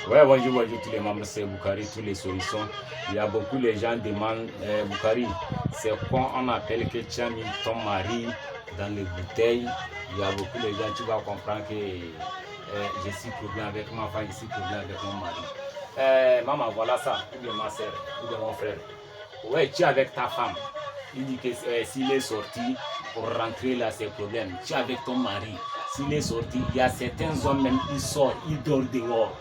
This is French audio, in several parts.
Ouais, bonjour tous les membres, c'est Boukari, tous les solutions. Il y a beaucoup de gens qui demandent, Boukari, c'est quoi on appelle que tu as mis ton mari dans les bouteilles. Il y a beaucoup de gens, tu vas comprendre que je suis problème avec ma femme, je suis problème avec mon mari. Maman, voilà ça, ou bien ma soeur, ou bien mon frère. Ouais, tu es avec ta femme. Il dit que s'il est sorti pour rentrer là, c'est problème. Tu es avec ton mari. S'il est sorti, il y a certains hommes même, ils sortent, ils dorment dehors.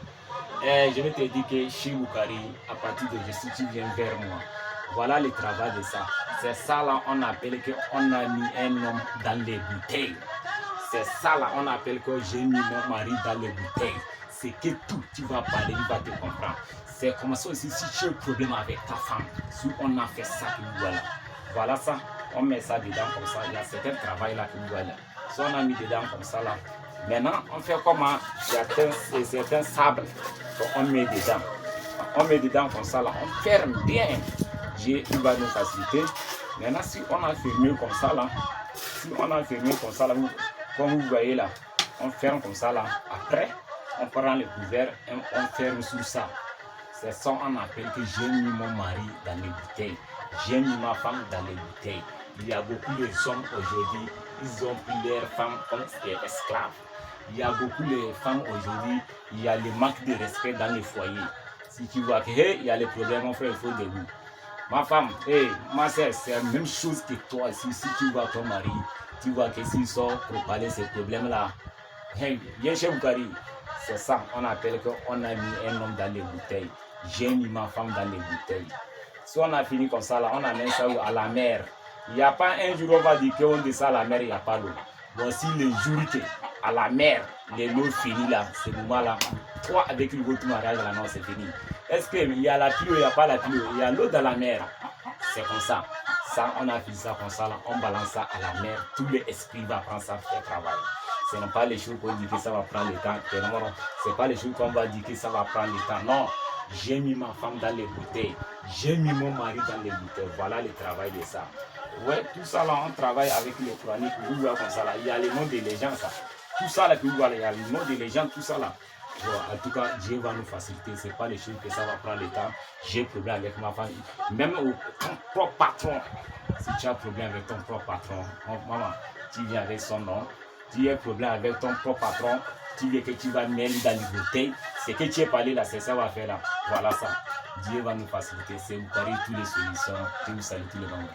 Je vais te dire que chez Boukari, à partir de si tu viens vers moi, voilà le travail de ça. C'est ça là, on appelle qu'on a mis un homme dans les bouteilles. C'est ça là, on appelle que j'ai mis mon mari dans les bouteilles. C'est que tout, tu vas parler, il va te comprendre. C'est comme ça aussi, si tu as un problème avec ta femme, si on a fait ça, voilà. Voilà ça, on met ça dedans comme ça. Il y a certain travail là que voilà. Si on a mis dedans comme ça là, maintenant on fait comment? Il y a certains sables qu'on met dedans. On met dedans comme ça là, on ferme bien. Dieu va nous faciliter. Maintenant, si on a fermé comme ça là, comme vous voyez là, on ferme comme ça là. Après, on prend le couvert et on ferme sous ça. C'est ça qu'on appelle que j'ai mis mon mari dans les bouteilles. J'ai mis ma femme dans les bouteilles. Il y a beaucoup de hommes aujourd'hui, ils ont pris leurs femmes comme esclaves. Il y a beaucoup de femmes aujourd'hui, il y a le manque de respect dans les foyers. Si tu vois que il y a les problèmes, mon frère, il faut debout. Ma femme, ma soeur, c'est la même chose que toi. Si tu vois ton mari, tu vois que s'il sort pour parler de ces problèmes-là, viens chez Boukari. C'est ça, on appelle qu'on a mis un homme dans les bouteilles. J'ai mis ma femme dans les bouteilles. Si on a fini comme ça, là, on amène ça à la mer. Il n'y a pas un jour où on va dire qu'on descend à la mer, il n'y a pas d'eau. Voici les jours que à la mer, l'eau finit là, ce moment-là. Toi, avec le votre mariage, là, non, c'est fini. Est-ce qu'il y a la pluie ou il n'y a pas la pluie? Il y a l'eau dans la mer. C'est comme ça. Ça, on a fait ça comme ça, là, on balance ça à la mer. Tous les esprits vont prendre ça, faire travail. Ce n'est pas les choses qu'on dit que ça va prendre le temps. Ce n'est pas les choses qu'on va dire que ça va prendre le temps. Non. J'ai mis ma femme dans les bouteilles. J'ai mis mon mari dans les bouteilles. Voilà le travail de ça. Ouais, tout ça là, on travaille avec les chroniques. Vous voyez comme ça là. Il y a les noms des légendes, ça. Tout ça là, vous voyez, il y a les noms des légendes, tout ça là. Bon, en tout cas, Dieu va nous faciliter. Ce n'est pas les choses que ça va prendre le temps. J'ai problème avec ma femme. Même ton propre patron. Si tu as problème avec ton propre patron, maman, tu viens avec son nom. Tu as un problème avec ton propre patron. Tu veux que tu vas mettre dans les bouteilles. Ce que tu es parlé là, c'est ça va faire là. Voilà ça. Dieu va nous faciliter. C'est vous parler toutes les solutions. Je vous salue tous les membres.